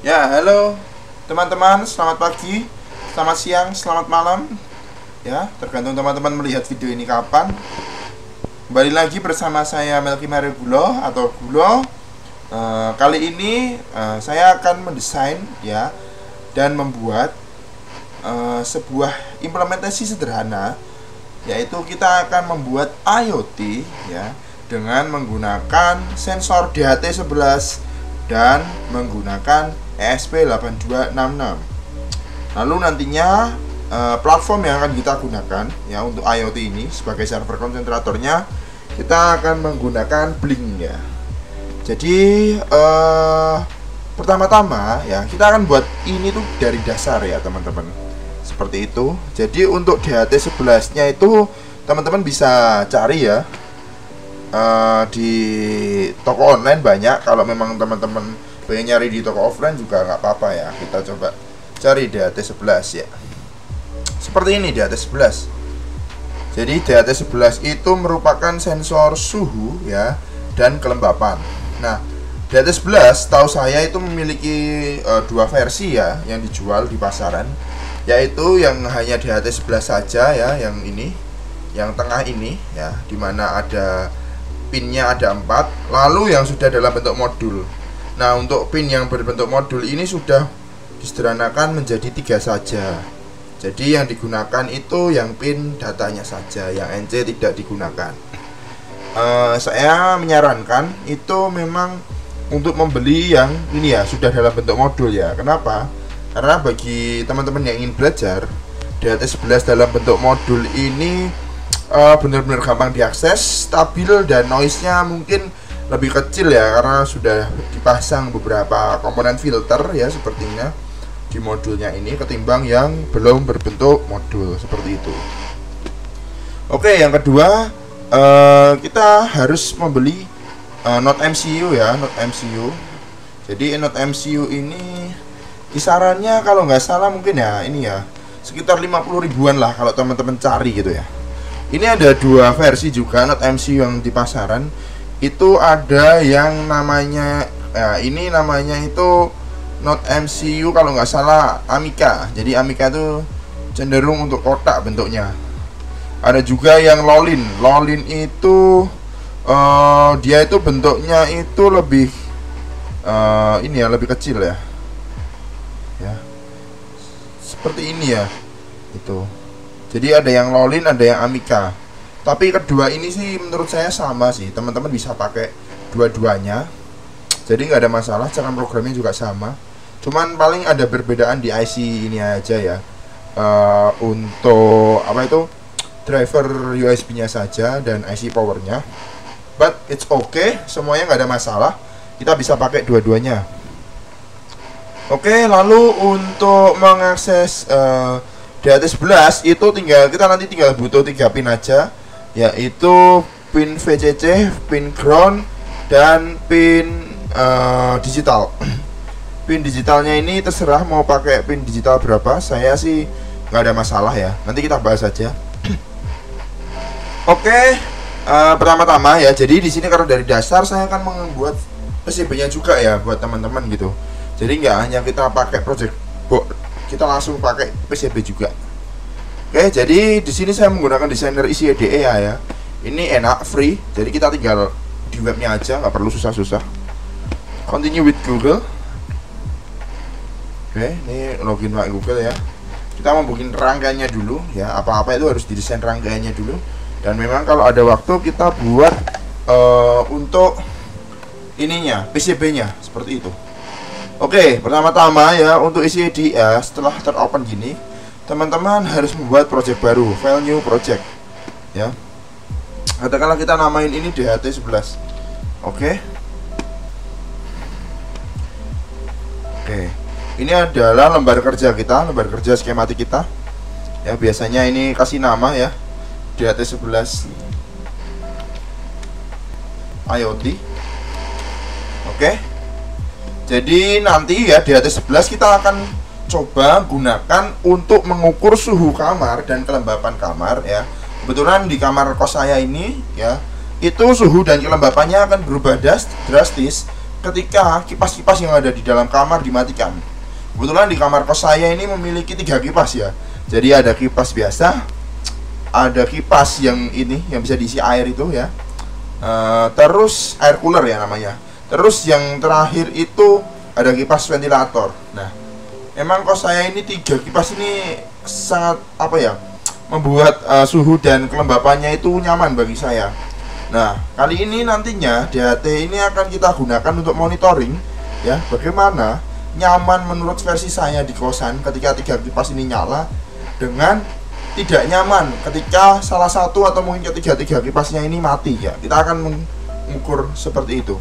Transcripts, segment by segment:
Ya, halo teman-teman, selamat pagi, selamat siang, selamat malam. Ya, tergantung teman-teman melihat video ini kapan. Kembali lagi bersama saya Melki Maribulo atau Gulo. Kali ini saya akan mendesain ya dan membuat sebuah implementasi sederhana, yaitu kita akan membuat IoT ya dengan menggunakan sensor DHT11 dan menggunakan ESP8266. Lalu nantinya platform yang akan kita gunakan ya untuk IoT ini sebagai server konsentratornya, kita akan menggunakan Blink ya. Jadi pertama-tama ya kita akan buat ini tuh dari dasar ya teman-teman, seperti itu. Jadi untuk DHT11 nya itu teman-teman bisa cari ya di toko online banyak. Kalau memang teman-teman pengen nyari di toko offline juga nggak apa-apa ya. Kita coba cari DHT11 ya. Seperti ini DHT11. Jadi DHT11 itu merupakan sensor suhu ya dan kelembapan. Nah, DHT11 tahu saya itu memiliki dua versi ya yang dijual di pasaran, yaitu yang hanya DHT11 saja ya, yang ini, yang tengah ini ya, dimana ada pinnya ada 4, lalu yang sudah dalam bentuk modul. Nah, untuk pin yang berbentuk modul ini sudah disederhanakan menjadi 3 saja. Jadi yang digunakan itu yang pin datanya saja, yang NC tidak digunakan. Saya menyarankan itu memang untuk membeli yang ini ya, sudah dalam bentuk modul ya. Kenapa? Karena bagi teman-teman yang ingin belajar, DHT11 dalam bentuk modul ini benar-benar gampang diakses, stabil, dan noise-nya mungkin lebih kecil ya, karena sudah dipasang beberapa komponen filter ya sepertinya di modulnya ini, ketimbang yang belum berbentuk modul seperti itu. Oke, yang kedua kita harus membeli Node MCU ya, Node MCU. Jadi Node MCU ini kisarannya kalau nggak salah mungkin ya ini ya sekitar 50 ribuan lah kalau teman-teman cari gitu ya. Ini ada dua versi juga Node MCU yang di pasaran. Itu ada yang namanya ini namanya itu Node MCU kalau nggak salah Amica. Jadi Amica itu cenderung untuk kotak bentuknya. Ada juga yang Lolin. Lolin itu dia itu bentuknya itu lebih ini ya, lebih kecil ya. Ya. Seperti ini ya. Itu. Jadi ada yang Lolin, ada yang Amica. Tapi kedua ini sih menurut saya sama sih. Teman-teman bisa pakai dua-duanya. Jadi nggak ada masalah, cara programnya juga sama. Cuman paling ada perbedaan di IC ini aja ya. Untuk apa itu, driver USB-nya saja dan IC powernya. But it's okay, semuanya nggak ada masalah. Kita bisa pakai dua-duanya. Oke, lalu untuk mengakses DHT11 itu kita nanti tinggal butuh 3 pin aja, yaitu pin VCC, pin ground, dan pin digital. Pin digitalnya ini terserah mau pakai pin digital berapa, saya sih nggak ada masalah ya. Nanti kita bahas aja. Oke, pertama-tama ya. Jadi di sini karena dari dasar saya akan membuat PCB-nya juga ya buat teman-teman gitu. Jadi nggak hanya kita pakai project board, kita langsung pakai PCB juga. Oke, jadi di sini saya menggunakan desainer isi IDE ya. Ini enak, free. Jadi kita tinggal di webnya aja, nggak perlu susah-susah. Continue with Google. Oke, ini login pakai Google ya. Kita mau bikin rangkaiannya dulu ya. Apa-apa itu harus didesain rangkaiannya dulu. Dan memang kalau ada waktu kita buat untuk ininya, PCB-nya seperti itu. Oke, pertama-tama ya untuk isi IDE ya, setelah teropen gini, teman-teman harus membuat project baru, file new project ya. Katakanlah kita namain ini DHT11. Oke. Ini adalah lembar kerja kita, lembar kerja skematik kita. Ya, biasanya ini kasih nama ya, DHT11 IoT. Oke. Jadi nanti ya DHT11 kita akan coba gunakan untuk mengukur suhu kamar dan kelembapan kamar ya. Kebetulan di kamar kos saya ini ya, itu suhu dan kelembapannya akan berubah drastis ketika kipas-kipas yang ada di dalam kamar dimatikan. Kebetulan di kamar kos saya ini memiliki 3 kipas ya. Jadi ada kipas biasa, ada kipas yang ini yang bisa diisi air itu ya, terus air cooler ya namanya. Terus yang terakhir itu ada kipas ventilator. Nah, emang kos saya ini 3 kipas ini sangat apa ya, membuat suhu dan kelembapannya itu nyaman bagi saya. Nah, kali ini nantinya DHT ini akan kita gunakan untuk monitoring ya, bagaimana nyaman menurut versi saya di kosan ketika 3 kipas ini nyala, dengan tidak nyaman ketika salah satu atau mungkin ketiga kipasnya ini mati ya. Kita akan mengukur seperti itu.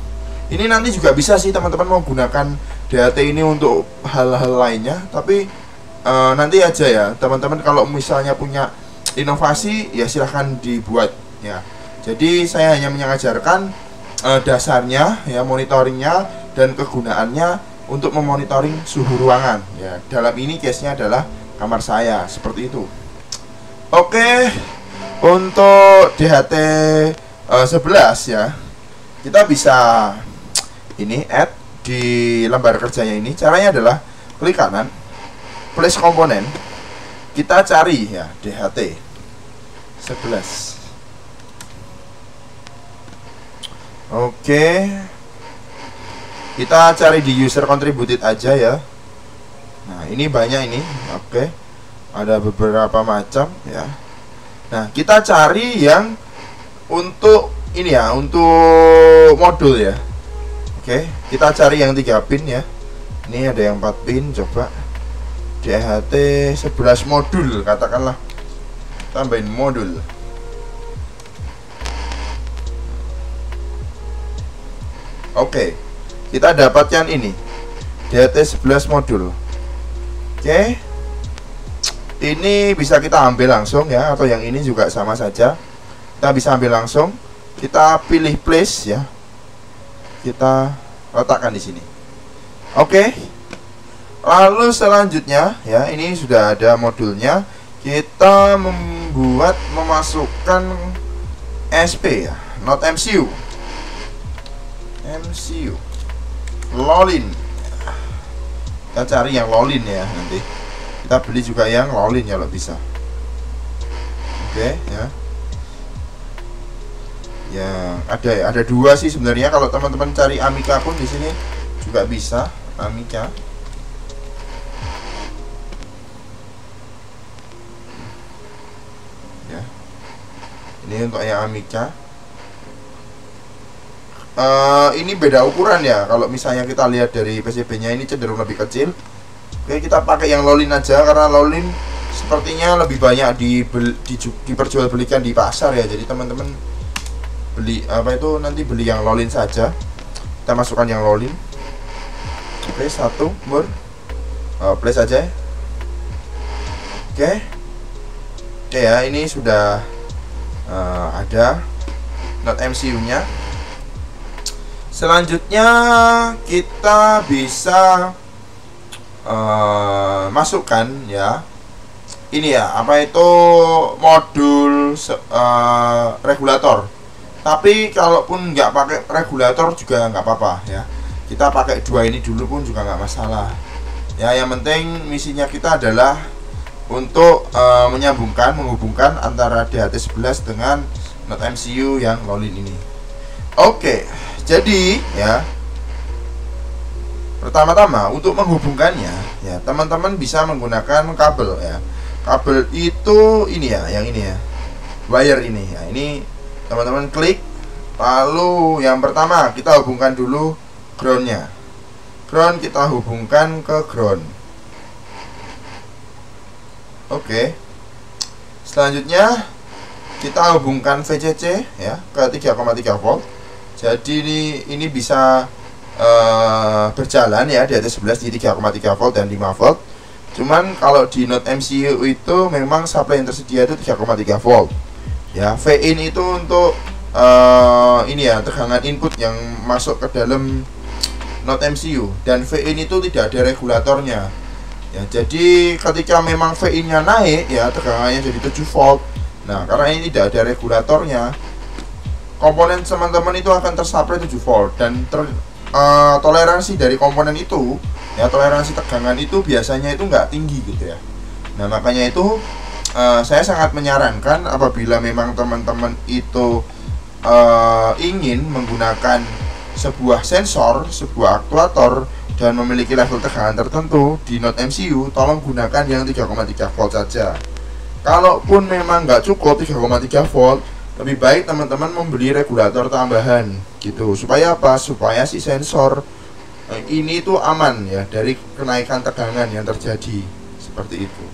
Ini nanti juga bisa sih teman-teman mau gunakan DHT ini untuk hal-hal lainnya, tapi nanti aja ya teman-teman. Kalau misalnya punya inovasi ya silahkan dibuat ya. Jadi saya hanya mengajarkan dasarnya ya, monitoringnya dan kegunaannya untuk memonitoring suhu ruangan ya. Dalam ini case-nya adalah kamar saya seperti itu. Oke, untuk DHT 11 ya, kita bisa ini add di lembar kerjanya ini. Caranya adalah klik kanan, place komponen, kita cari ya DHT 11. Oke, kita cari di user contributed aja ya. Nah, ini banyak ini. Oke, ada beberapa macam ya. Nah, kita cari yang untuk ini ya, untuk modul ya. Oke, kita cari yang 3 pin ya. Ini ada yang 4 pin, coba DHT 11 modul katakanlah. Tambahin modul. Oke, kita dapatkan ini DHT 11 modul. Oke, ini bisa kita ambil langsung ya, atau yang ini juga sama saja. Kita bisa ambil langsung. Kita pilih place ya. Kita letakkan di sini. Oke. Lalu selanjutnya ya, ini sudah ada modulnya. Kita memasukkan SP ya, not MCU. MCU Lolin. Kita cari yang Lolin ya nanti. Kita beli juga yang Lolin ya kalau bisa. Oke ya. Ya ada 2 sih sebenarnya. Kalau teman-teman cari Amica pun di sini juga bisa Amica. Ya. Ini untuk yang Amica. Ini beda ukuran ya. Kalau misalnya kita lihat dari PCB-nya ini cenderung lebih kecil. Oke, kita pakai yang Lolin aja karena Lolin sepertinya lebih banyak diperjualbelikan di pasar ya. Jadi teman-teman beli apa itu nanti beli yang Lolin saja. Kita masukkan yang Lolin. Oke, 1 mur. Place aja. Oke. Oke ya, ini sudah ada not MCU-nya. Selanjutnya kita bisa masukkan ya ini ya, apa itu modul regulator. Tapi kalaupun nggak pakai regulator juga nggak apa-apa ya. Kita pakai 2 ini dulu pun juga nggak masalah ya. Yang penting misinya kita adalah untuk menghubungkan antara DHT 11 dengan not MCU yang Lolin ini. Oke, jadi ya pertama-tama untuk menghubungkannya ya teman-teman bisa menggunakan kabel ya. Kabel itu ini ya, yang ini ya, wire ini ya. Ini teman-teman klik, lalu yang pertama kita hubungkan dulu groundnya. Ground kita hubungkan ke ground. Oke. Selanjutnya kita hubungkan VCC ya ke 3,3 volt. Jadi ini bisa berjalan ya di atas 11 di 3,3 volt dan 5 volt. Cuman kalau di not MCU itu memang supply yang tersedia itu 3,3 volt. Ya, V-in itu untuk ini ya, tegangan input yang masuk ke dalam not MCU, dan V-in itu tidak ada regulatornya. Ya, jadi ketika memang V-in-nya naik ya tegangannya jadi 7 volt. Nah, karena ini tidak ada regulatornya, komponen teman-teman itu akan tersupply 7 volt dan toleransi dari komponen itu, ya toleransi tegangan itu biasanya itu nggak tinggi gitu ya. Nah makanya itu saya sangat menyarankan apabila memang teman-teman itu ingin menggunakan sebuah sensor, sebuah aktuator dan memiliki level tegangan tertentu di Node MCU, tolong gunakan yang 3,3 volt saja. Kalaupun memang nggak cukup 3,3 volt, lebih baik teman-teman membeli regulator tambahan gitu. Supaya apa? Supaya si sensor ini tuh aman ya dari kenaikan tegangan yang terjadi seperti itu.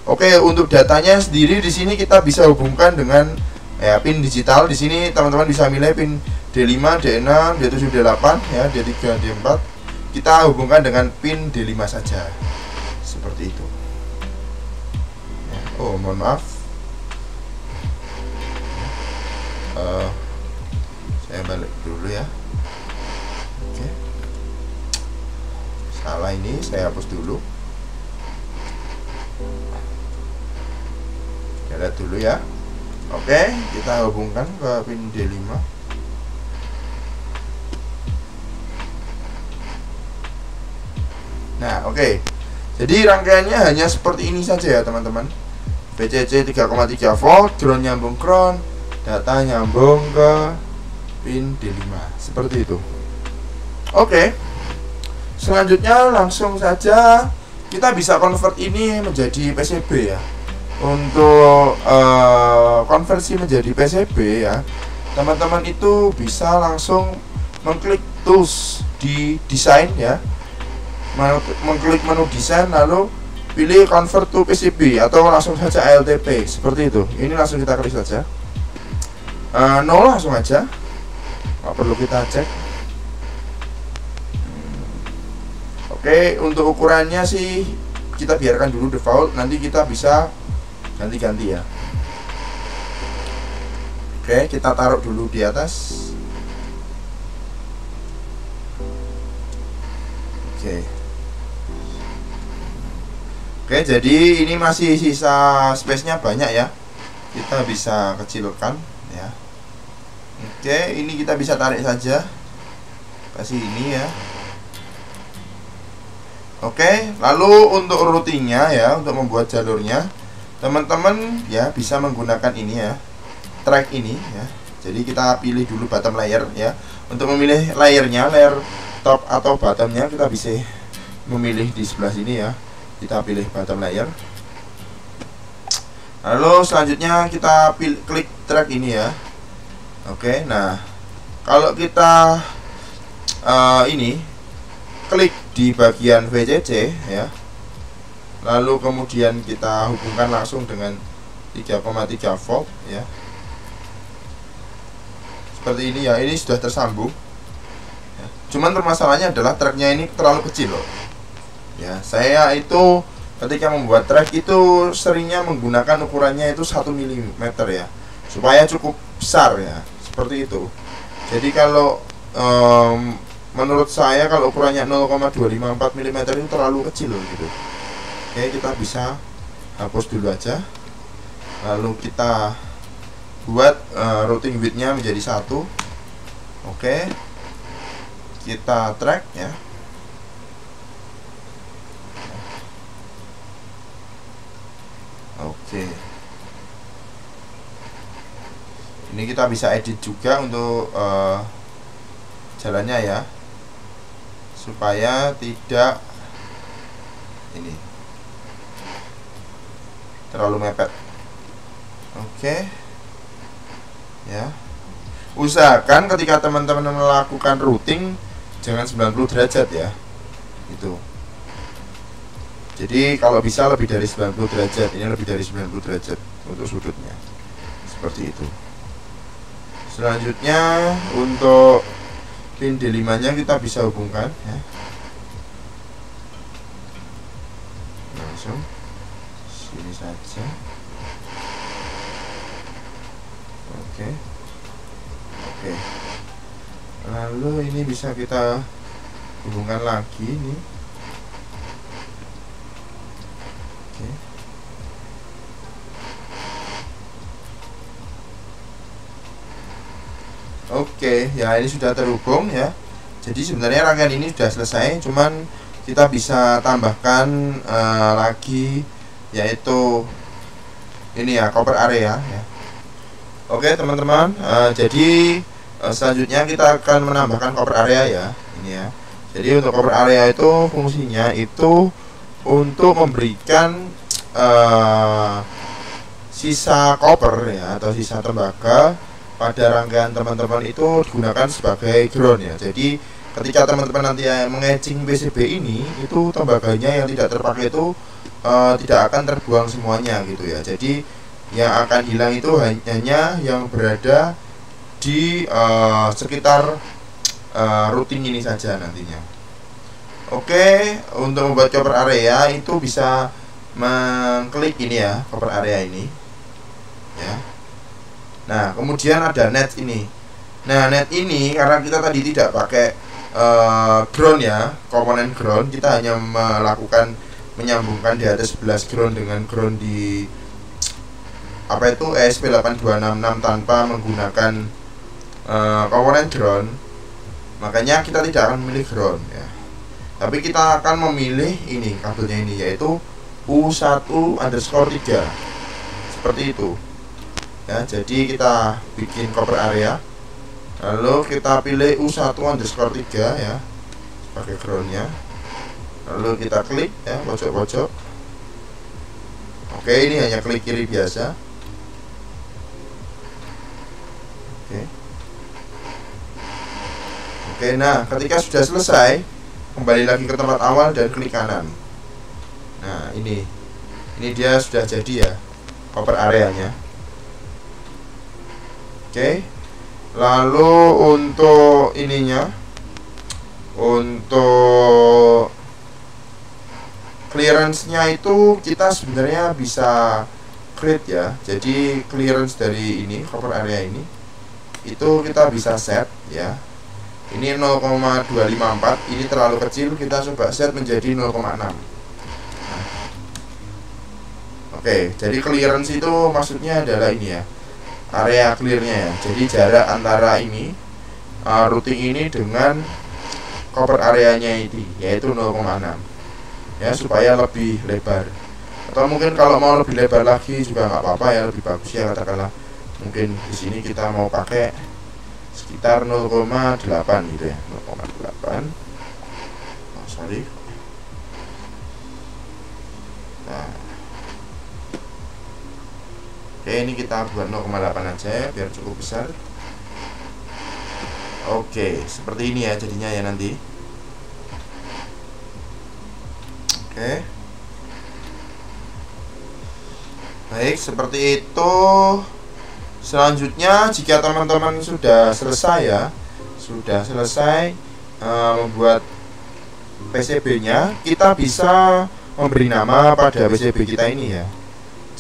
Oke, untuk datanya sendiri di sini kita bisa hubungkan dengan pin digital. Di sini teman-teman bisa milih pin D5, D6, D7, D8 ya, D3, D4. Kita hubungkan dengan pin D5 saja. Seperti itu. Oh, mohon maaf. Saya balik dulu ya. Oke. Salah ini, saya hapus dulu. Kita lihat dulu ya. Oke, kita hubungkan ke pin D5. Nah, oke. Jadi rangkaiannya hanya seperti ini saja ya, teman-teman. VCC 3,3 volt, ground nyambung ground, data nyambung ke pin D5. Seperti itu. Oke. Selanjutnya langsung saja kita bisa convert ini menjadi PCB ya. Untuk konversi menjadi PCB ya, teman-teman itu bisa langsung mengklik tools di desain ya, mengklik menu desain lalu pilih convert to PCB atau langsung saja ALTP seperti itu. Ini langsung kita klik saja. No, langsung aja, nggak perlu kita cek. Oke, untuk ukurannya sih kita biarkan dulu default, nanti kita bisa ganti-ganti ya. Oke, kita taruh dulu di atas. Oke, jadi ini masih sisa space-nya banyak ya. Kita bisa kecilkan ya. Oke, ini kita bisa tarik saja. Kasih ini ya. Oke, lalu untuk routingnya ya, untuk membuat jalurnya, teman-teman ya bisa menggunakan ini ya, track ini ya. Jadi kita pilih dulu bottom layer ya. Untuk memilih layernya, layer top atau bottomnya, kita bisa memilih di sebelah sini ya. Kita pilih bottom layer. Lalu selanjutnya kita klik track ini ya. Oke, nah kalau kita ini klik di bagian VCC ya, lalu kemudian kita hubungkan langsung dengan 3,3 volt ya, seperti ini ya. Ini sudah tersambung ya. Cuman permasalahannya adalah tracknya ini terlalu kecil loh ya. Saya itu ketika membuat track itu seringnya menggunakan ukurannya itu 1 mm ya, supaya cukup besar ya, seperti itu. Jadi kalau menurut saya kalau ukurannya 0,254 mm itu terlalu kecil loh gitu. Oke, kita bisa hapus dulu aja. Lalu kita buat routing width-nya menjadi 1. Oke, kita track ya. Oke, ini kita bisa edit juga untuk jalannya ya, supaya tidak ini terlalu mepet. Oke ya, usahakan ketika teman-teman melakukan routing jangan 90 derajat ya, itu. Jadi kalau bisa lebih dari 90 derajat, ini lebih dari 90 derajat untuk sudutnya, seperti itu. Selanjutnya untuk pin D5 nya kita bisa hubungkan ya, langsung sini saja. Oke. Lalu ini bisa kita hubungkan lagi nih. Oke, ya ini sudah terhubung ya. Jadi sebenarnya rangkaian ini sudah selesai, cuman kita bisa tambahkan lagi, yaitu ini ya, cover area ya. Oke teman-teman, jadi selanjutnya kita akan menambahkan cover area ya, ini ya. Jadi untuk cover area itu fungsinya itu untuk memberikan sisa copper ya, atau sisa tembaga pada rangkaian teman-teman itu digunakan sebagai ground ya. Jadi ketika teman-teman nanti mengecing PCB ini, itu tembaganya yang tidak terpakai itu tidak akan terbuang semuanya gitu ya. Jadi yang akan hilang itu hanya yang berada di sekitar routing ini saja nantinya. Oke, untuk membuat cover area itu bisa mengklik ini ya, cover area ini ya. Nah kemudian ada net ini. Nah net ini karena kita tadi tidak pakai ground ya, komponen ground, kita hanya melakukan menyambungkan di atas 11 ground dengan ground di apa itu ESP8266 tanpa menggunakan komponen ground, makanya kita tidak akan memilih ground ya, tapi kita akan memilih ini kabelnya ini, yaitu U1_3 seperti itu ya. Jadi kita bikin cover area, lalu kita pilih U1_3 ya sebagai groundnya, lalu kita klik ya pojok-pojok. Oke, ini hanya klik kiri biasa. Oke, nah ketika sudah selesai, kembali lagi ke tempat awal dan klik kanan. Nah ini dia sudah jadi ya cover areanya. Oke, lalu untuk ininya, untuk clearance-nya itu kita sebenarnya bisa create ya. Jadi clearance dari ini cover area ini itu kita bisa set ya. Ini 0,254, ini terlalu kecil, kita coba set menjadi 0,6. Oke, jadi clearance itu maksudnya adalah ini ya, area clearnya ya. Jadi jarak antara ini routing ini dengan cover areanya ini, yaitu 0,6 ya, supaya lebih lebar. Atau mungkin kalau mau lebih lebar lagi juga nggak apa-apa ya, lebih bagus ya, katakanlah mungkin di sini kita mau pakai sekitar 0,8 gitu ya, 0,8. Oh, sorry. Nah, oke, ini kita buat 0,8 aja biar cukup besar. Oke, seperti ini ya jadinya ya nanti. Oke, baik, seperti itu. Selanjutnya, jika teman-teman sudah selesai ya, sudah selesai membuat PCB-nya, kita bisa memberi nama pada PCB kita ini ya.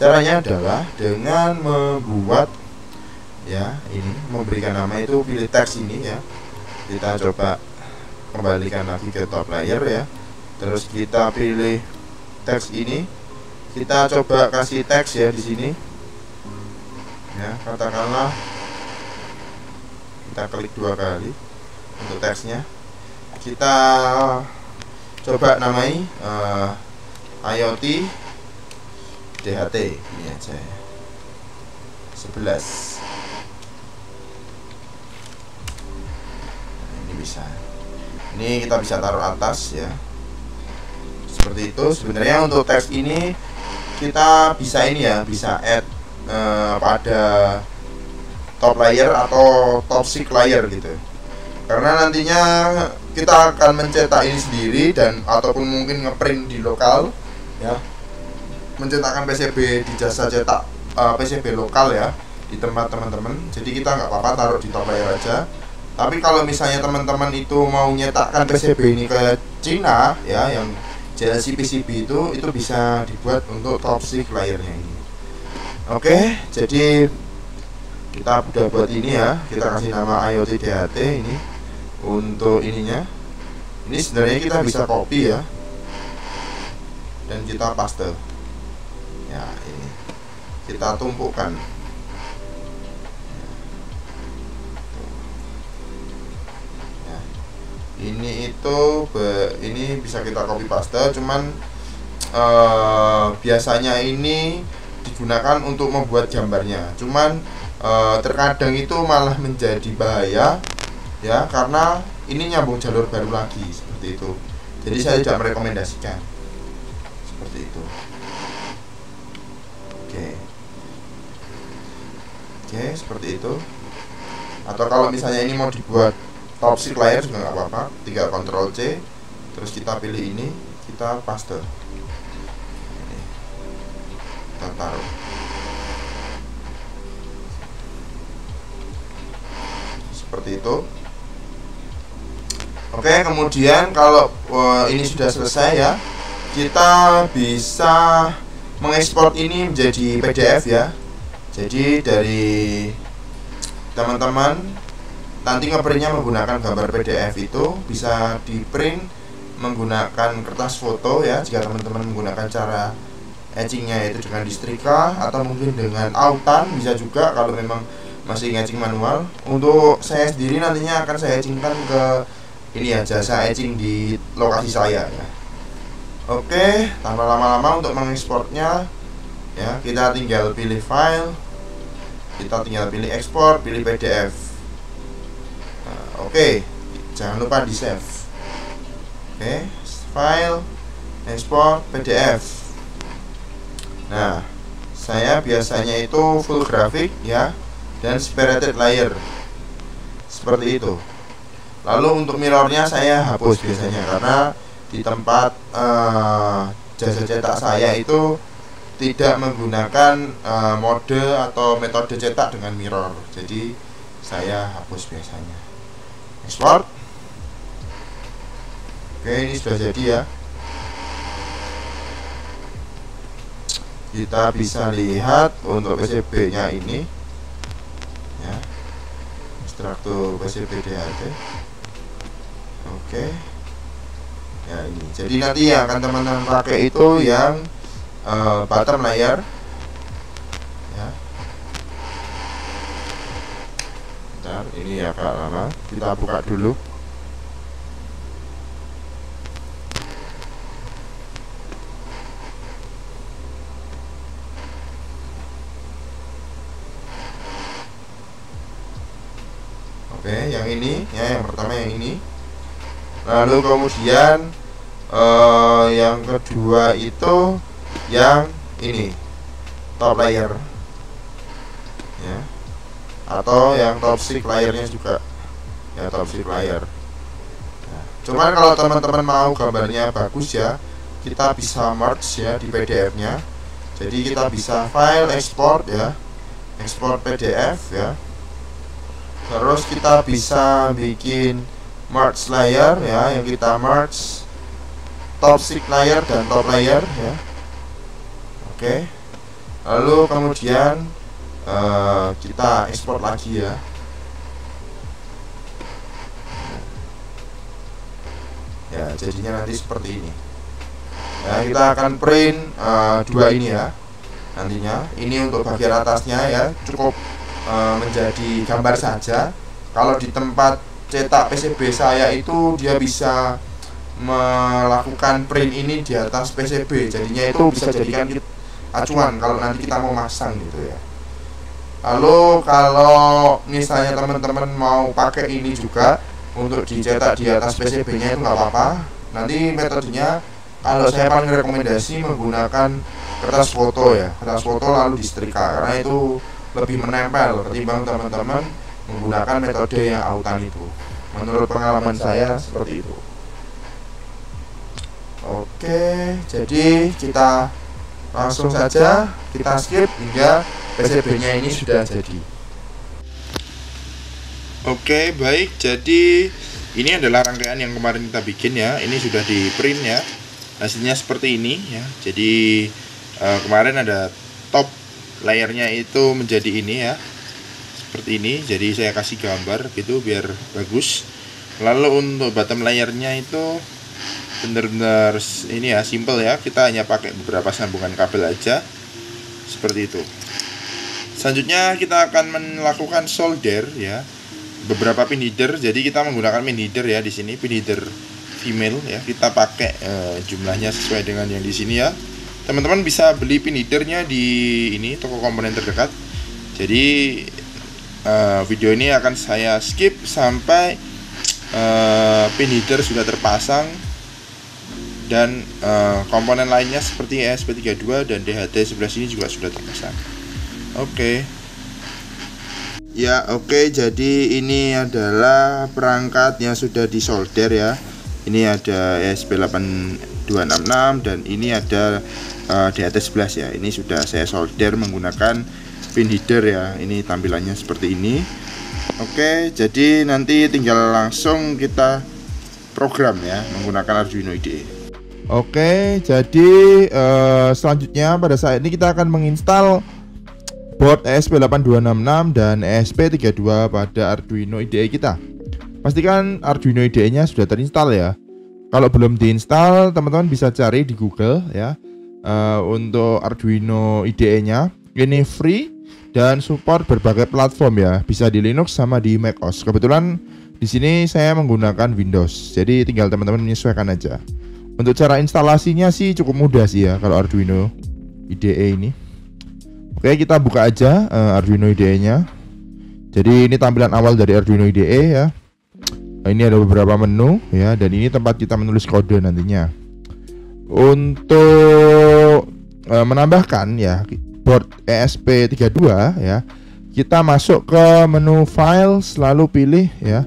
Caranya adalah dengan membuat ya, ini memberikan nama itu, pilih teks ini ya. Kita coba kembalikan lagi ke top layer ya. Terus kita pilih teks ini. Kita coba kasih teks ya di sini. Ya, katakanlah kita klik 2 kali untuk teksnya. Kita coba namai IoT DHT ini aja ya, 11. Nah, ini bisa, ini kita bisa taruh atas ya, seperti itu. Sebenarnya untuk teks ini kita bisa ini ya, bisa add pada top layer atau top sheet layer gitu, karena nantinya kita akan mencetak ini sendiri dan ataupun mungkin ngeprint di lokal ya, mencetakkan PCB di jasa cetak PCB lokal ya di tempat teman-teman. Jadi kita nggak apa-apa taruh di top layer aja. Tapi kalau misalnya teman-teman itu mau nyetakkan PCB ini ke Cina ya, yang jenis PCB itu bisa dibuat untuk top sheet layernya ini. Oke, jadi kita udah buat ini ya, kita kasih nama IoT DHT ini untuk ininya. Ini sebenarnya kita bisa copy ya, dan kita paste ya, ini kita tumpukan ya. Ini itu ini bisa kita copy paste, cuman biasanya ini digunakan untuk membuat gambarnya. Cuman terkadang itu malah menjadi bahaya ya, karena ini nyambung jalur baru lagi seperti itu. Jadi saya tidak merekomendasikan seperti itu. Oke, seperti itu. Atau kalau misalnya ini mau dibuat top sheet layer juga nggak apa-apa, tinggal Ctrl C, terus kita pilih ini, kita paste, ini kita taruh seperti itu. Oke, kemudian kalau ini sudah selesai ya, kita bisa mengekspor ini menjadi PDF ya. Jadi dari teman-teman nanti ngeprintnya menggunakan gambar PDF itu bisa di print menggunakan kertas foto ya, jika teman-teman menggunakan cara etchingnya itu dengan distrika atau mungkin dengan autan bisa juga kalau memang masih etching manual. Untuk saya sendiri nantinya akan saya etchingkan ke ini ya, jasa etching di lokasi saya ya. Oke, tanpa lama-lama untuk mengekspornya ya, kita tinggal pilih file, kita tinggal pilih ekspor, pilih PDF. Nah, oke, jangan lupa di save. Oke, file, ekspor, PDF. Nah, saya biasanya itu full graphic ya, dan separated layer seperti itu. Lalu untuk mirrornya saya hapus biasanya, karena di tempat jasa cetak saya itu tidak menggunakan mode atau metode cetak dengan mirror, jadi saya hapus biasanya. Export. Oke, ini sudah jadi ya. Kita bisa lihat untuk PCB nya ini ya, ekstraktur PCB DHT. Oke ya, ini jadi nanti yang akan teman-teman pakai itu yang bottom layer ya. Bentar, ini agak lama, kita buka dulu. Oke, yang ini ya, yang pertama yang ini. Lalu kemudian yang kedua itu yang ini, top layer ya, atau yang top sheet layernya juga ya, top sheet layer ya. Cuman kalau teman-teman mau gambarnya bagus ya, kita bisa merge ya di PDF nya. Jadi kita bisa file export ya, export PDF ya. Terus kita bisa bikin merge layer ya, yang kita merge top sheet layer dan top layer ya. Oke, lalu kemudian kita ekspor lagi ya. Ya, jadinya nanti seperti ini ya. Kita akan print dua ini ya nantinya. Ini untuk bagian atasnya ya, cukup menjadi gambar saja. Kalau di tempat cetak PCB saya itu dia bisa melakukan print ini di atas PCB, jadinya itu bisa jadikan acuan kalau nanti kita mau masang gitu ya. Lalu kalau misalnya teman-teman mau pakai ini juga untuk dicetak di atas PCB nya itu nggak apa-apa. Nanti metodenya kalau saya paling rekomendasi menggunakan kertas foto ya, kertas foto lalu disetrika, karena itu lebih menempel ketimbang teman-teman menggunakan metode yang autan itu. Menurut pengalaman saya seperti itu. Oke, jadi kita langsung saja kita skip hingga PCB nya ini sudah jadi. Oke, baik. Jadi ini adalah rangkaian yang kemarin kita bikin ya. Ini sudah di print ya. Hasilnya seperti ini ya. Jadi kemarin ada top layernya itu menjadi ini ya, seperti ini. Jadi saya kasih gambar gitu biar bagus. Lalu untuk bottom layernya itu benar-benar ini ya, simple ya. Kita hanya pakai beberapa sambungan kabel aja seperti itu. Selanjutnya kita akan melakukan solder ya. beberapa pin header. Jadi kita menggunakan pin header ya di sini, pin header female ya. Kita pakai jumlahnya sesuai dengan yang di sini ya. Teman-teman bisa beli pin headernya di ini toko komponen terdekat. Jadi video ini akan saya skip sampai pin header sudah terpasang dan komponen lainnya seperti ESP32 dan DHT11 ini juga sudah terpasang. Oke, jadi ini adalah perangkat yang sudah disolder ya. Ini ada ESP8266 dan ini ada DHT11 ya. Ini sudah saya solder menggunakan pin header ya. Ini tampilannya seperti ini. Oke, jadi nanti tinggal langsung kita program ya menggunakan Arduino IDE. Oke, jadi selanjutnya pada saat ini kita akan menginstal board ESP8266 dan ESP32 pada Arduino IDE kita. Pastikan Arduino IDE-nya sudah terinstall ya. Kalau belum diinstal, teman-teman bisa cari di Google ya. Untuk Arduino IDE-nya ini free dan support berbagai platform ya. Bisa di Linux sama di macOS. Kebetulan di sini saya menggunakan Windows. Jadi tinggal teman-teman menyesuaikan aja. Untuk cara instalasinya sih cukup mudah sih ya kalau Arduino IDE ini. Oke, kita buka aja Arduino IDE-nya. Jadi ini tampilan awal dari Arduino IDE ya. Ini ada beberapa menu ya, dan ini tempat kita menulis kode nantinya. Untuk menambahkan ya board ESP32 ya, kita masuk ke menu Files lalu pilih ya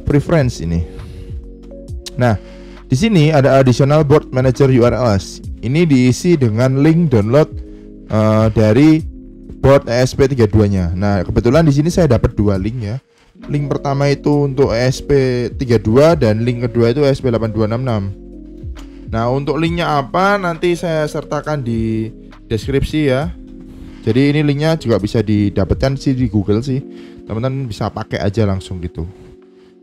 Preference ini. Nah, di sini ada Additional Board Manager URLs. Ini diisi dengan link download dari board ESP32-nya. Nah, kebetulan di sini saya dapat dua link ya. Link pertama itu untuk ESP32 dan link kedua itu ESP8266. Nah, untuk linknya apa nanti saya sertakan di deskripsi ya. Jadi ini linknya juga bisa didapatkan sih di Google sih. Teman-teman bisa pakai aja langsung gitu.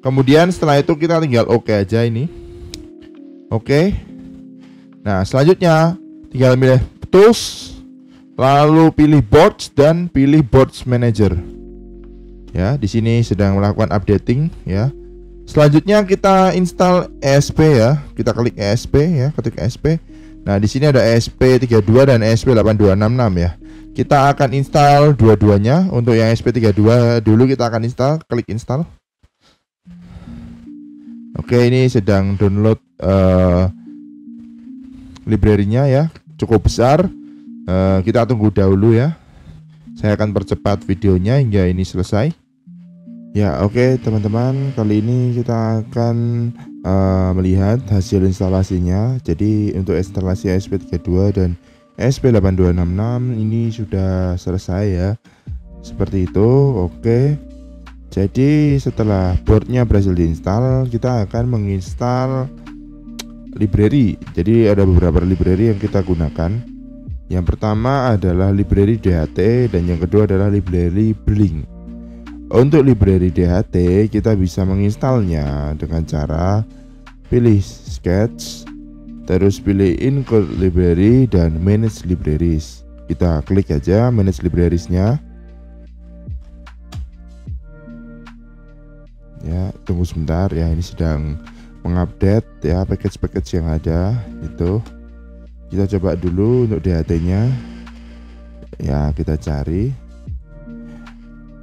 Kemudian setelah itu kita tinggal oke aja ini. Oke. Nah, selanjutnya tinggal pilih Tools, lalu pilih Boards dan pilih Boards Manager. Ya, di sini sedang melakukan updating ya. Selanjutnya kita install ESP ya. Kita klik ESP ya, ketik ESP. Nah, di sini ada ESP32 dan ESP8266 ya. Kita akan install dua-duanya. Untuk yang ESP32 dulu kita akan install, klik install. Oke, ini sedang download library-nya ya. Cukup besar. Kita tunggu dahulu ya. Saya akan percepat videonya hingga ini selesai. Ya, oke teman-teman, kali ini kita akan melihat hasil instalasinya. Jadi untuk instalasi ESP32 dan ESP8266 ini sudah selesai ya. Seperti itu. Oke. Jadi setelah boardnya berhasil diinstal, kita akan menginstal library. Jadi ada beberapa library yang kita gunakan. Yang pertama adalah library DHT dan yang kedua adalah library Blink. Untuk library DHT kita bisa menginstalnya dengan cara pilih Sketch, terus pilih Include Library dan Manage Libraries. Kita klik aja Manage Libraries-nya. Ya, tunggu sebentar ya, ini sedang mengupdate ya package-package yang ada itu. Kita coba dulu untuk DHT-nya. Ya, kita cari.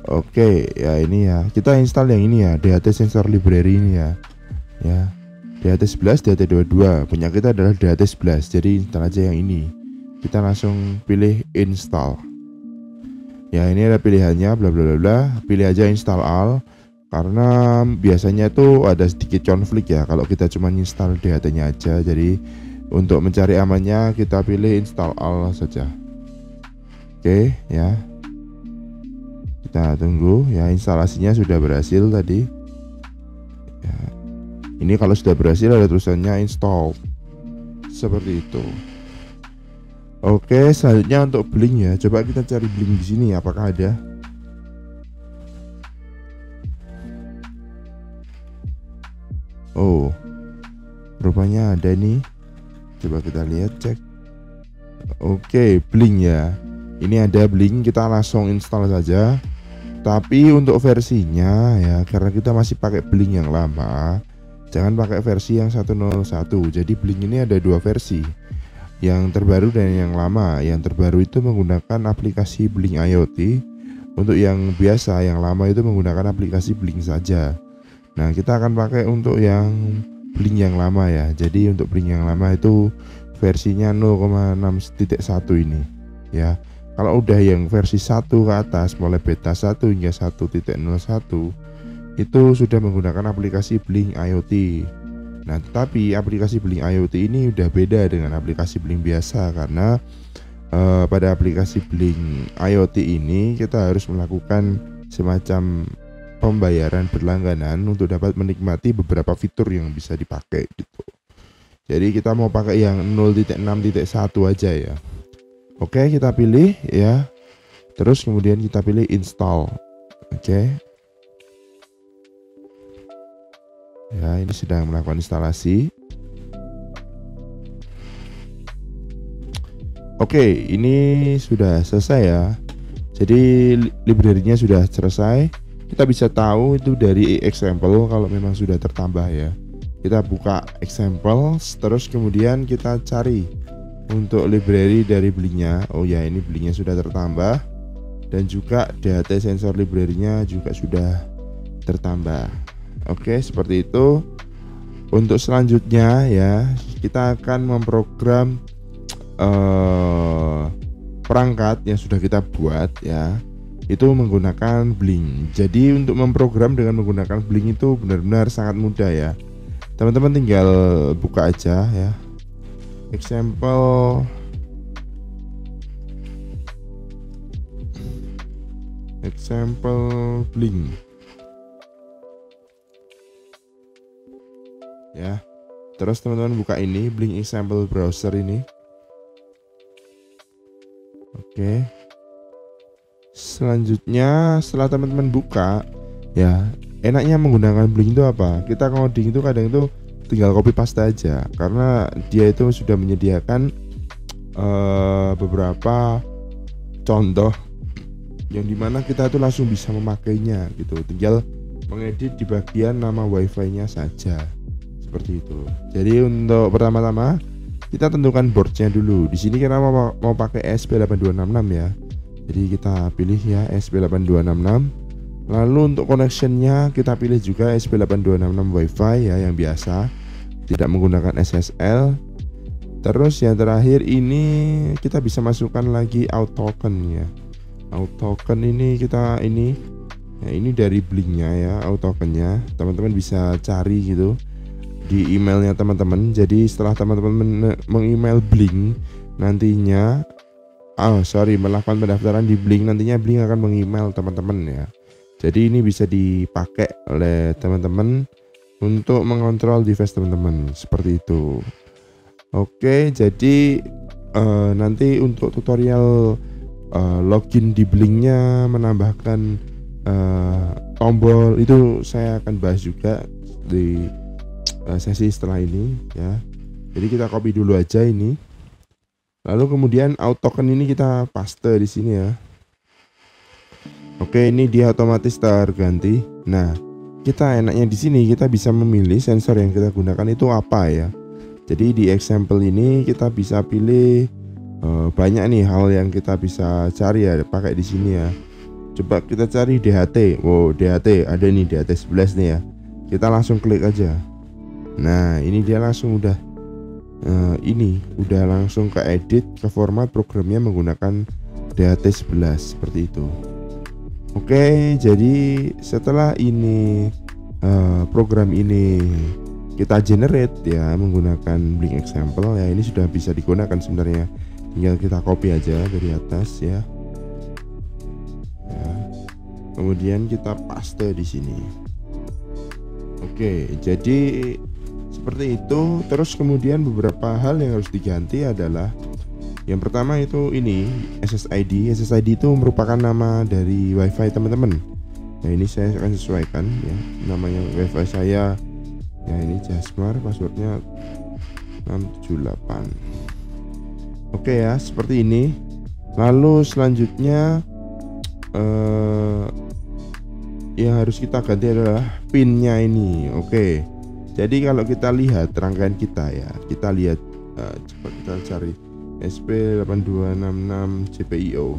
Oke, ya ini ya. Kita install yang ini ya, DHT Sensor Library ini ya. Ya. DHT11, DHT22. Punya kita adalah DHT11. Jadi install aja yang ini. Kita langsung pilih install. Ya, ini ada pilihannya bla bla bla bla. Pilih aja install all karena biasanya tuh ada sedikit konflik ya kalau kita cuma install DHT-nya aja. Jadi untuk mencari amannya kita pilih install all saja. Oke ya. Kita tunggu ya, instalasinya sudah berhasil tadi ya. Ini kalau sudah berhasil ada tulisannya install seperti itu. Oke, selanjutnya untuk Blink ya. Coba kita cari Blink di sini apakah ada. Oh, rupanya ada nih. Coba kita lihat, cek. Oke, Blink ya. Ini ada Blink, kita langsung install saja. Tetapi untuk versinya ya, karena kita masih pakai Blink yang lama, jangan pakai versi yang 101. Jadi Blink ini ada dua versi, yang terbaru dan yang lama. Yang terbaru itu menggunakan aplikasi Blink IoT. Untuk yang biasa, yang lama itu menggunakan aplikasi Blink saja. Nah, kita akan pakai untuk yang Blink yang lama ya. Jadi untuk Blink yang lama itu versinya 0,6.1 ini ya. Kalau udah yang versi 1 ke atas, mulai beta 1 hingga 1.01, itu sudah menggunakan aplikasi Blink IoT. Nah, tetapi aplikasi Blink IoT ini udah beda dengan aplikasi Blink biasa, karena pada aplikasi Blink IoT ini kita harus melakukan semacam pembayaran berlangganan untuk dapat menikmati beberapa fitur yang bisa dipakai gitu. Jadi kita mau pakai yang 0.6.1 aja ya. Oke, kita pilih ya. Terus kemudian kita pilih install. Oke. Ya, ini sedang melakukan instalasi. Oke, ini sudah selesai ya. Jadi library-nya sudah selesai. Kita bisa tahu itu dari example kalau memang sudah tertambah ya. Kita buka examples, terus kemudian kita cari untuk library dari Blink-nya. Oh ya, ini Blink-nya sudah tertambah, dan juga DHT sensor library-nya juga sudah tertambah. Oke, seperti itu. Untuk selanjutnya ya, kita akan memprogram perangkat yang sudah kita buat ya, itu menggunakan Blink. Jadi untuk memprogram dengan menggunakan Blink itu benar-benar sangat mudah ya. Teman-teman tinggal buka aja ya. Example Blink ya. Terus teman-teman buka ini Blink example browser ini. Oke. Selanjutnya setelah teman-teman buka ya, enaknya menggunakan Blink itu apa? Kita coding itu kadang itu tinggal copy paste aja, karena dia itu sudah menyediakan beberapa contoh yang dimana kita itu langsung bisa memakainya gitu. Tinggal mengedit di bagian nama wifi-nya saja, seperti itu. Jadi untuk pertama-tama kita tentukan boardnya dulu. Di sini kita mau pakai ESP8266 ya. Jadi kita pilih ya ESP8266. Lalu untuk connectionnya kita pilih juga ESP8266 Wi-Fi ya, yang biasa, tidak menggunakan SSL. Terus yang terakhir ini kita bisa masukkan lagi auto token ya. Auto token ini kita ini dari Blink-nya ya, auto tokennya. Teman-teman bisa cari gitu di emailnya teman-teman. Jadi setelah teman-teman meng-email Blink nantinya, melakukan pendaftaran di Blink, nantinya Blink akan meng-email teman-teman ya. Jadi ini bisa dipakai oleh teman-teman untuk mengontrol device teman-teman, seperti itu. Oke, jadi nanti untuk tutorial login di Blink-nya menambahkan tombol itu saya akan bahas juga di sesi setelah ini ya. Jadi kita copy dulu aja ini. Lalu kemudian auto token ini kita paste di sini ya. Oke, ini dia otomatis terganti. Nah, kita enaknya di sini kita bisa memilih sensor yang kita gunakan itu apa ya. Jadi di example ini kita bisa pilih banyak nih hal yang kita bisa cari ya, pakai di sini ya. Coba kita cari DHT. Wow, DHT ada nih, DHT 11 nih ya. Kita langsung klik aja. Nah, ini dia langsung udah langsung ke edit, ke format programnya menggunakan DHT 11 seperti itu. Oke, jadi setelah ini program ini kita generate ya menggunakan Blink example ya, ini sudah bisa digunakan sebenarnya. Tinggal kita copy aja dari atas ya. Kemudian kita paste di sini. Oke, jadi seperti itu. Terus kemudian beberapa hal yang harus diganti adalah yang pertama itu ini SSID. SSID itu merupakan nama dari WiFi teman-teman. Nah, ini saya akan sesuaikan ya, namanya WiFi saya ya, ini Jasmar, passwordnya 678. Oke ya, seperti ini. Lalu selanjutnya yang harus kita ganti adalah pinnya ini. Oke. Jadi kalau kita lihat rangkaian kita ya, kita lihat coba kita cari SP8266 GPIO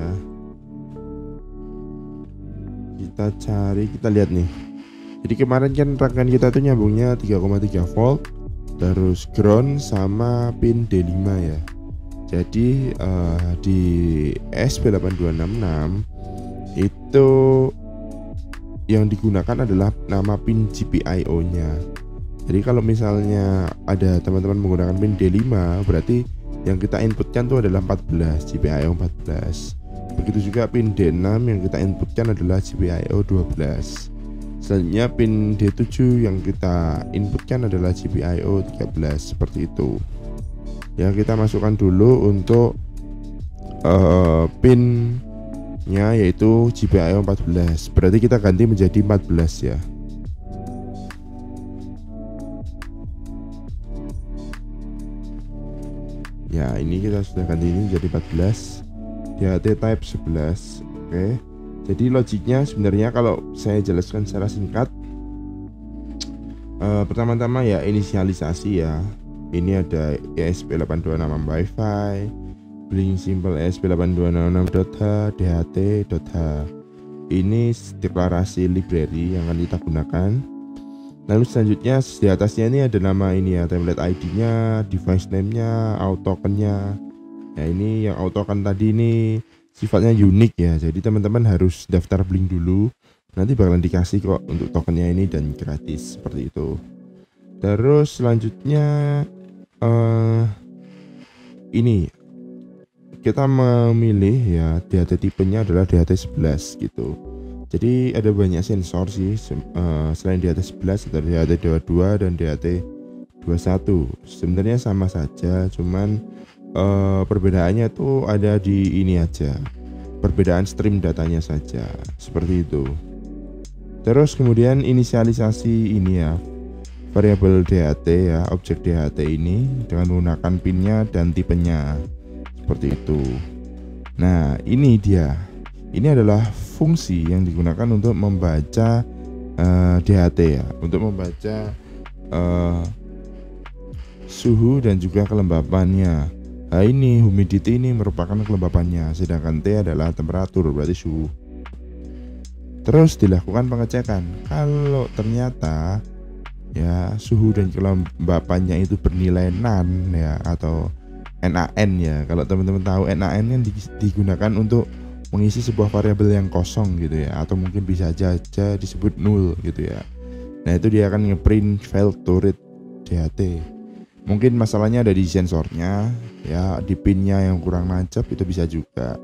ya. Kita cari, kita lihat nih. Jadi kemarin kan rangkaian kita tuh nyambungnya 3,3 volt, terus ground sama pin D5 ya. Jadi di SP8266 itu yang digunakan adalah nama pin GPIO nya. Jadi kalau misalnya ada teman-teman menggunakan pin D5, berarti yang kita inputkan itu adalah 14, GPIO 14. Begitu juga pin D6 yang kita inputkan adalah GPIO 12. Selanjutnya pin D7 yang kita inputkan adalah GPIO 13, seperti itu. Ya, kita masukkan dulu untuk pinnya yaitu GPIO 14. Berarti kita ganti menjadi 14 ya. Ya, ini kita sudah ganti ini menjadi 14. DHT type 11. Oke. Jadi logiknya sebenarnya kalau saya jelaskan secara singkat, pertama-tama ya inisialisasi ya. Ini ada ESP8266 Wi-Fi, Blink Simple ESP8266.h, DHT.h. Ini deklarasi library yang akan kita gunakan. Lalu selanjutnya di atasnya ini ada nama ini ya, template ID-nya, device name-nya, auto-token-nya. Ya, ini yang auto-token tadi ini sifatnya unik ya. Jadi teman-teman harus daftar Blink dulu. Nanti bakalan dikasih kok untuk tokennya ini dan gratis seperti itu. Terus selanjutnya ini kita memilih ya DHT tipenya adalah DHT 11 gitu. Jadi ada banyak sensor sih selain DHT 11 ada DHT 22 dan DHT 21. Sebenarnya sama saja, cuman perbedaannya tuh ada di ini aja. Perbedaan stream datanya saja, seperti itu. Terus kemudian inisialisasi ini ya, variabel DHT ya, objek DHT ini dengan menggunakan pinnya dan tipenya. Seperti itu. Nah, ini dia. Ini adalah fungsi yang digunakan untuk membaca DHT ya, untuk membaca suhu dan juga kelembapannya. Nah, ini humidity ini merupakan kelembapannya, sedangkan T adalah temperatur, berarti suhu. Terus dilakukan pengecekan. Kalau ternyata ya suhu dan kelembapannya itu bernilai NaN ya atau NaN ya. Kalau teman-teman tahu NaN kan digunakan untuk mengisi sebuah variabel yang kosong gitu ya, atau mungkin bisa aja disebut nul gitu ya. Nah, itu dia akan ngeprint failed to read DHT. Mungkin masalahnya ada di sensornya ya, di pinnya yang kurang nancep, itu bisa juga.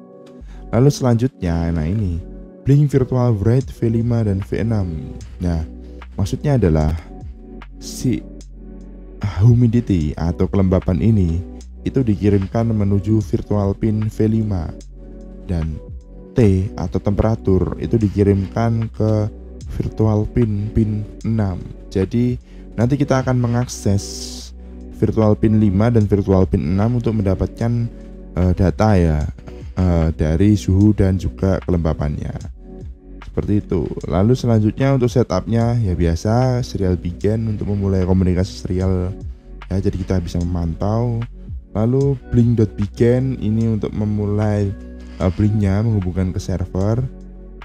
Lalu selanjutnya, nah ini Blink Virtual Write V5 dan V6. Nah, maksudnya adalah si humidity atau kelembapan ini itu dikirimkan menuju virtual pin V5 dan T atau temperatur itu dikirimkan ke virtual pin 6. Jadi nanti kita akan mengakses virtual pin 5 dan virtual pin 6 untuk mendapatkan data ya dari suhu dan juga kelembapannya. Seperti itu. Lalu selanjutnya untuk setupnya ya biasa serial begin untuk memulai komunikasi serial ya, jadi kita bisa memantau. Lalu blink.begin ini untuk memulai blinknya menghubungkan ke server.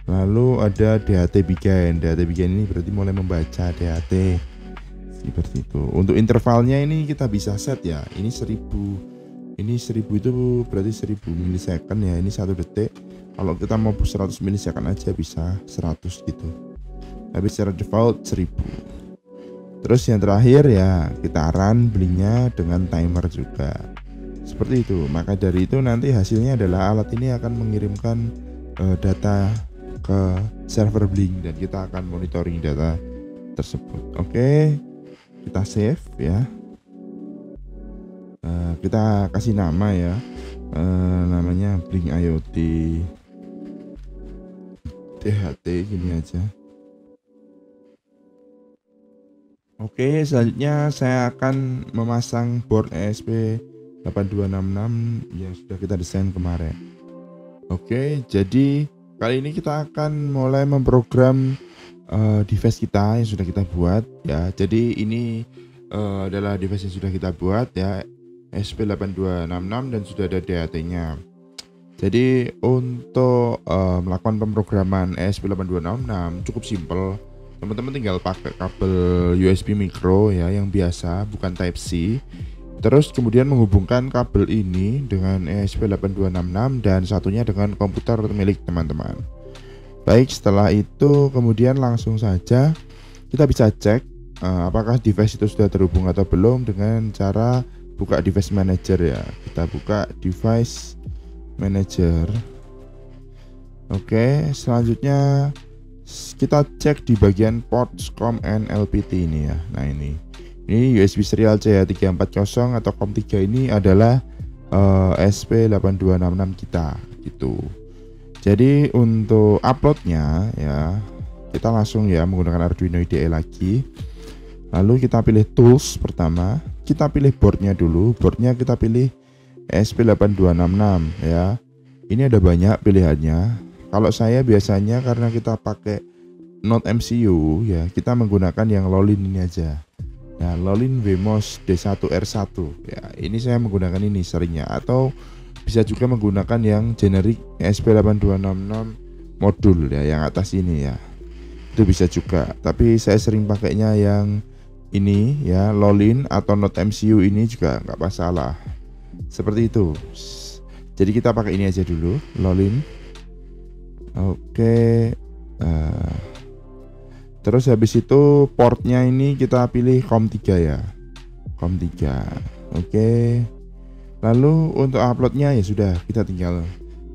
Lalu ada DHT begin. DHT begin ini berarti mulai membaca DHT seperti itu. Untuk intervalnya ini kita bisa set ya. Ini 1000. Ini 1000 itu berarti 1000 milisecond ya. Ini 1 detik. Kalau kita mau 100 milisecond aja bisa 100 gitu. Tapi secara default 1000. Terus yang terakhir ya kita run blinknya dengan timer juga. Seperti itu. Maka dari itu nanti hasilnya adalah alat ini akan mengirimkan data ke server Blink dan kita akan monitoring data tersebut. Oke, kita save ya. Kita kasih nama ya, namanya Blink IoT DHT gini aja. Oke, selanjutnya saya akan memasang board ESP8266 yang sudah kita desain kemarin. Oke, jadi Kali ini kita akan mulai memprogram device kita yang sudah kita buat ya. Jadi ini adalah device yang sudah kita buat ya, ESP8266 dan sudah ada DHT-nya. Jadi untuk melakukan pemrograman ESP8266 cukup simpel. Teman-teman tinggal pakai kabel USB micro ya yang biasa, bukan Type C. Terus kemudian menghubungkan kabel ini dengan ESP8266 dan satunya dengan komputer milik teman-teman. Baik, setelah itu kemudian langsung saja kita bisa cek apakah device itu sudah terhubung atau belum dengan cara buka device manager ya. Kita buka device manager. Oke, selanjutnya kita cek di bagian ports COM and LPT ini ya. Nah ini USB serial CH340 atau COM3 ini adalah ESP8266 kita gitu. Jadi untuk uploadnya ya kita langsung ya menggunakan Arduino IDE lagi. Lalu kita pilih tools pertama, kita pilih boardnya dulu. Boardnya kita pilih ESP8266 ya. Ini ada banyak pilihannya. Kalau saya biasanya karena kita pakai Node MCU ya, kita menggunakan yang Lolin ini aja. Ya, Lolin Wemos D1R1 ya. Ini saya menggunakan ini seringnya, atau bisa juga menggunakan yang generik ESP8266 modul ya, yang atas ini ya. Itu bisa juga, tapi saya sering pakainya yang ini ya, Lolin atau Node MCU ini juga nggak masalah. Seperti itu. Jadi kita pakai ini aja dulu, Lolin. Oke. Terus habis itu portnya ini kita pilih COM3 ya, COM3. Oke. Lalu untuk uploadnya ya sudah, kita tinggal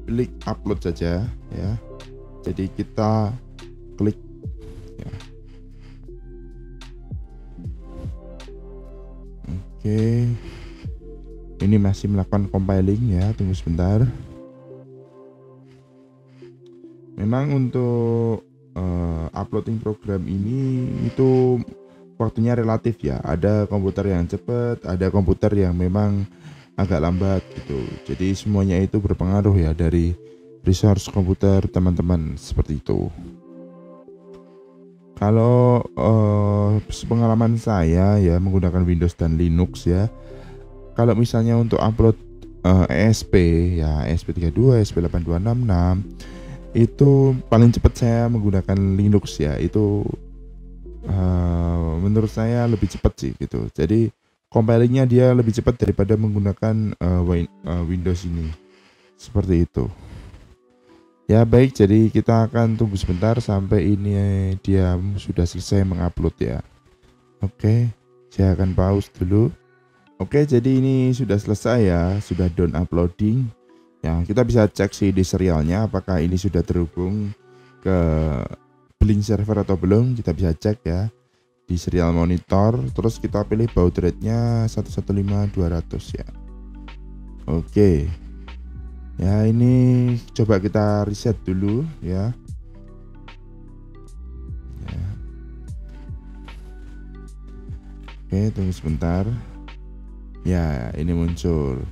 klik upload saja ya. Jadi kita klik ya. Oke. Ini masih melakukan compiling ya, tunggu sebentar. Memang untuk uploading program ini itu waktunya relatif ya. Ada komputer yang cepat, ada komputer yang memang agak lambat gitu. Jadi semuanya itu berpengaruh ya dari resource komputer teman-teman, seperti itu. Kalau pengalaman saya ya menggunakan Windows dan Linux ya. Kalau misalnya untuk upload ESP ya, ESP32, ESP8266 itu paling cepat saya menggunakan Linux ya. Itu menurut saya lebih cepat sih gitu. Jadi compilingnya dia lebih cepat daripada menggunakan Windows ini, seperti itu ya. Baik, jadi kita akan tunggu sebentar sampai ini dia sudah selesai mengupload ya. Oke, saya akan pause dulu. Oke, jadi ini sudah selesai ya, sudah done uploading ya. Kita bisa cek CD serialnya apakah ini sudah terhubung ke Blink server atau belum. Kita bisa cek ya di serial monitor. Terus kita pilih baud rate-nya 115200 ya. Oke. Ya, ini coba kita reset dulu ya. Oke, tunggu sebentar. Ya, ini muncul.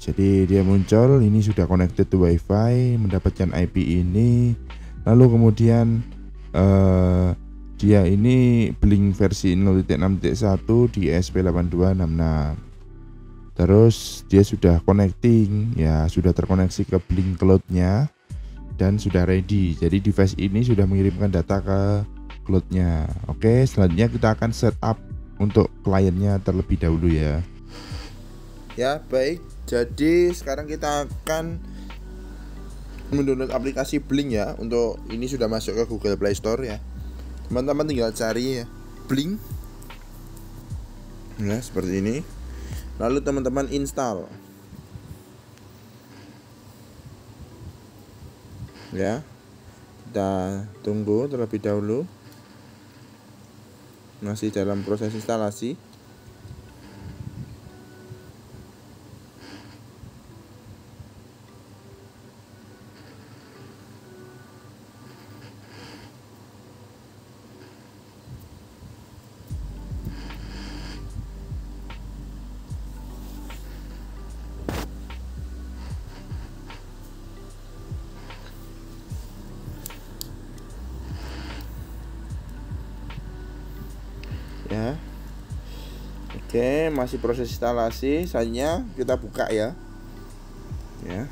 Jadi dia muncul, ini sudah connected to WiFi, mendapatkan IP ini. Lalu kemudian dia ini Blink versi 0.6.1 di ESP8266. Terus dia sudah connecting ya, sudah terkoneksi ke Blink Cloud-nya dan sudah ready. Jadi device ini sudah mengirimkan data ke cloud-nya. Oke, selanjutnya kita akan setup untuk kliennya terlebih dahulu ya. Ya, baik. Jadi sekarang kita akan mendownload aplikasi Blink ya. Untuk ini sudah masuk ke Google Play Store ya. Teman-teman tinggal cari ya, Blink. Nah, seperti ini. Lalu teman-teman install. Ya. Kita tunggu terlebih dahulu. Masih dalam proses instalasi. ya. Oke, masih proses instalasi. Selanjutnya kita buka ya. Ya.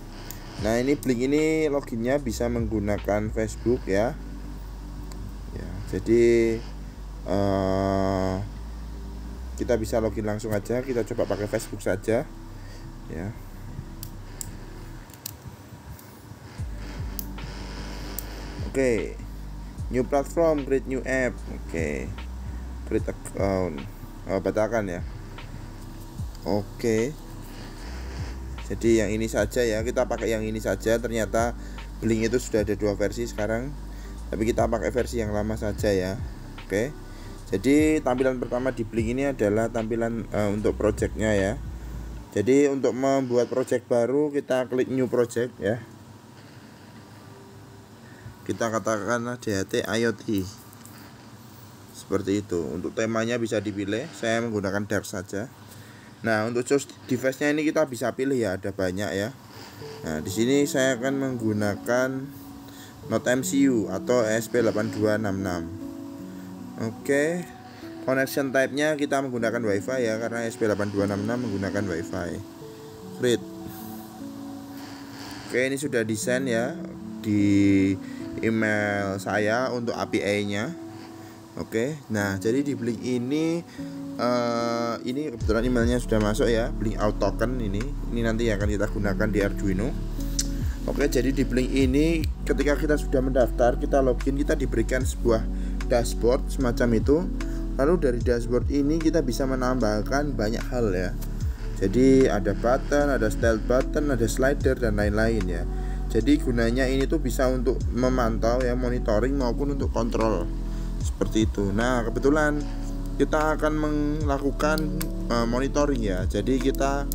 Nah, ini Blink ini loginnya bisa menggunakan Facebook ya. Ya, jadi kita bisa login langsung aja. Kita coba pakai Facebook saja ya. Oke, new platform, create new app. Oke, create account. Batalkan ya. Oke, jadi yang ini saja ya, kita pakai yang ini saja. Ternyata Blink itu sudah ada 2 versi sekarang, tapi kita pakai versi yang lama saja ya. Oke, jadi tampilan pertama di Blink ini adalah tampilan untuk projectnya ya. Jadi untuk membuat project baru, kita klik new project ya. Kita katakanlah DHT IoT seperti itu. Untuk temanya bisa dipilih, saya menggunakan dark saja. Nah, untuk choose device-nya ini kita bisa pilih ya, ada banyak ya. Nah, di sini saya akan menggunakan Node MCU atau ESP8266. Oke. Connection type-nya kita menggunakan WiFi ya, karena ESP8266 menggunakan WiFi. Create. Oke, ini sudah desain ya di email saya untuk API-nya. Oke, nah jadi di Blink ini kebetulan emailnya sudah masuk ya, Blink Out Token ini nanti akan kita gunakan di Arduino. Oke, jadi di Blink ini ketika kita sudah mendaftar, kita login, kita diberikan sebuah dashboard semacam itu. Lalu dari dashboard ini kita bisa menambahkan banyak hal ya. Jadi ada button, ada style button, ada slider dan lain-lain ya. Jadi gunanya ini tuh bisa untuk memantau ya, monitoring maupun untuk kontrol seperti itu. Nah, kebetulan kita akan melakukan monitoring ya. Jadi kita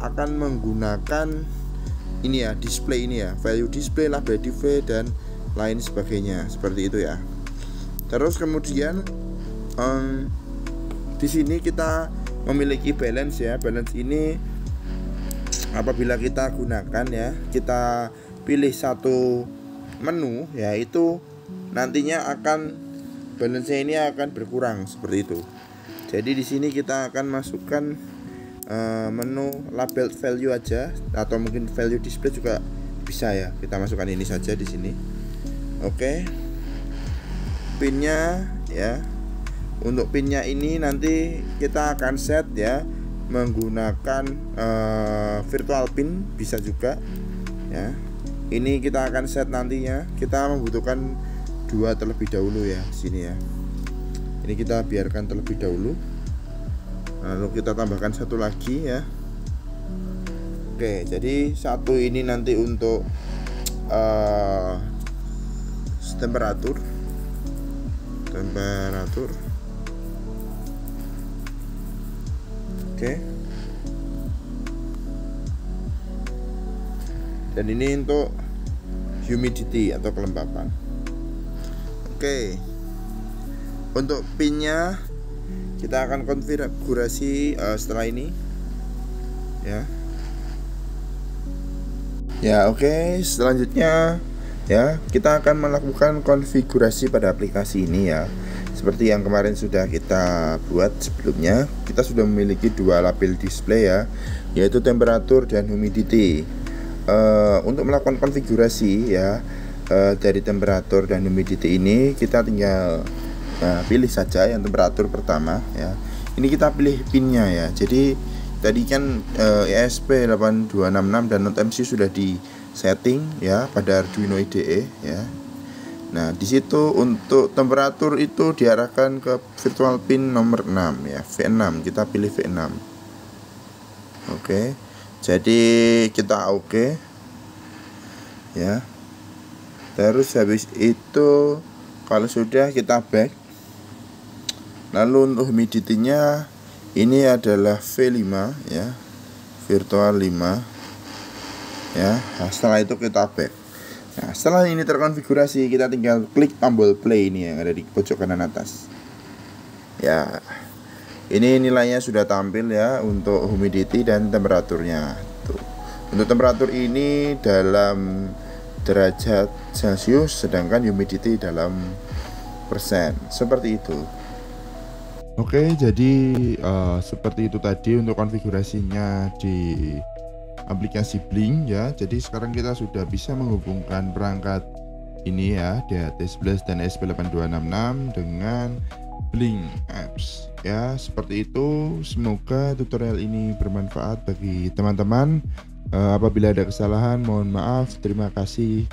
akan menggunakan ini ya, display ini ya, value display, label display dan lain sebagainya seperti itu ya. Terus kemudian di sini kita memiliki balance ya. Balance ini apabila kita gunakan ya, kita pilih satu menu yaitu nantinya akan balance ini akan berkurang seperti itu. Jadi di sini kita akan masukkan menu label value aja, atau mungkin value display juga bisa ya. Kita masukkan ini saja di sini. Oke. Pinnya ya. Untuk pinnya ini nanti kita akan set ya menggunakan virtual pin, bisa juga ya. Ini kita akan set nantinya. Kita membutuhkan 2 terlebih dahulu ya di sini ya. Ini kita biarkan terlebih dahulu. Lalu kita tambahkan satu lagi ya. Oke, jadi satu ini nanti untuk temperatur. Oke. Dan ini untuk humidity atau kelembapan. Oke. Untuk pinnya kita akan konfigurasi setelah ini ya. Ya, oke. Selanjutnya ya, kita akan melakukan konfigurasi pada aplikasi ini ya. Seperti yang kemarin sudah kita buat sebelumnya, kita sudah memiliki 2 label display ya, yaitu temperatur dan humidity. Untuk melakukan konfigurasi ya dari temperatur dan humidity ini, kita tinggal pilih saja yang temperatur pertama ya. Ini kita pilih pinnya ya. Jadi tadi kan ESP8266 dan Node MCU sudah di setting ya pada Arduino IDE ya. Nah, di situ untuk temperatur itu diarahkan ke virtual pin nomor 6 ya, V6. Kita pilih V6. Oke. Jadi kita oke. Ya. Terus habis itu kalau sudah kita back. Lalu untuk humidity-nya ini adalah V5 ya. Virtual 5. Ya. Nah, setelah itu kita back. Nah, setelah ini terkonfigurasi, kita tinggal klik tombol play ini yang ada di pojok kanan atas. Ya, ini nilainya sudah tampil ya untuk humidity dan temperaturnya. Tuh. Untuk temperatur ini dalam derajat Celcius, sedangkan humidity dalam persen. Seperti itu. Oke, jadi seperti itu tadi untuk konfigurasinya di aplikasi Blink ya. Jadi sekarang kita sudah bisa menghubungkan perangkat ini ya, DHT11 dan ESP8266 dengan Blink Apps ya. Seperti itu. Semoga tutorial ini bermanfaat bagi teman-teman. Apabila ada kesalahan mohon maaf. Terima kasih.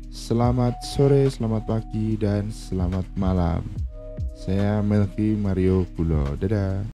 Selamat sore, selamat pagi, dan selamat malam. Saya Melki Mario Bulo. Dadah.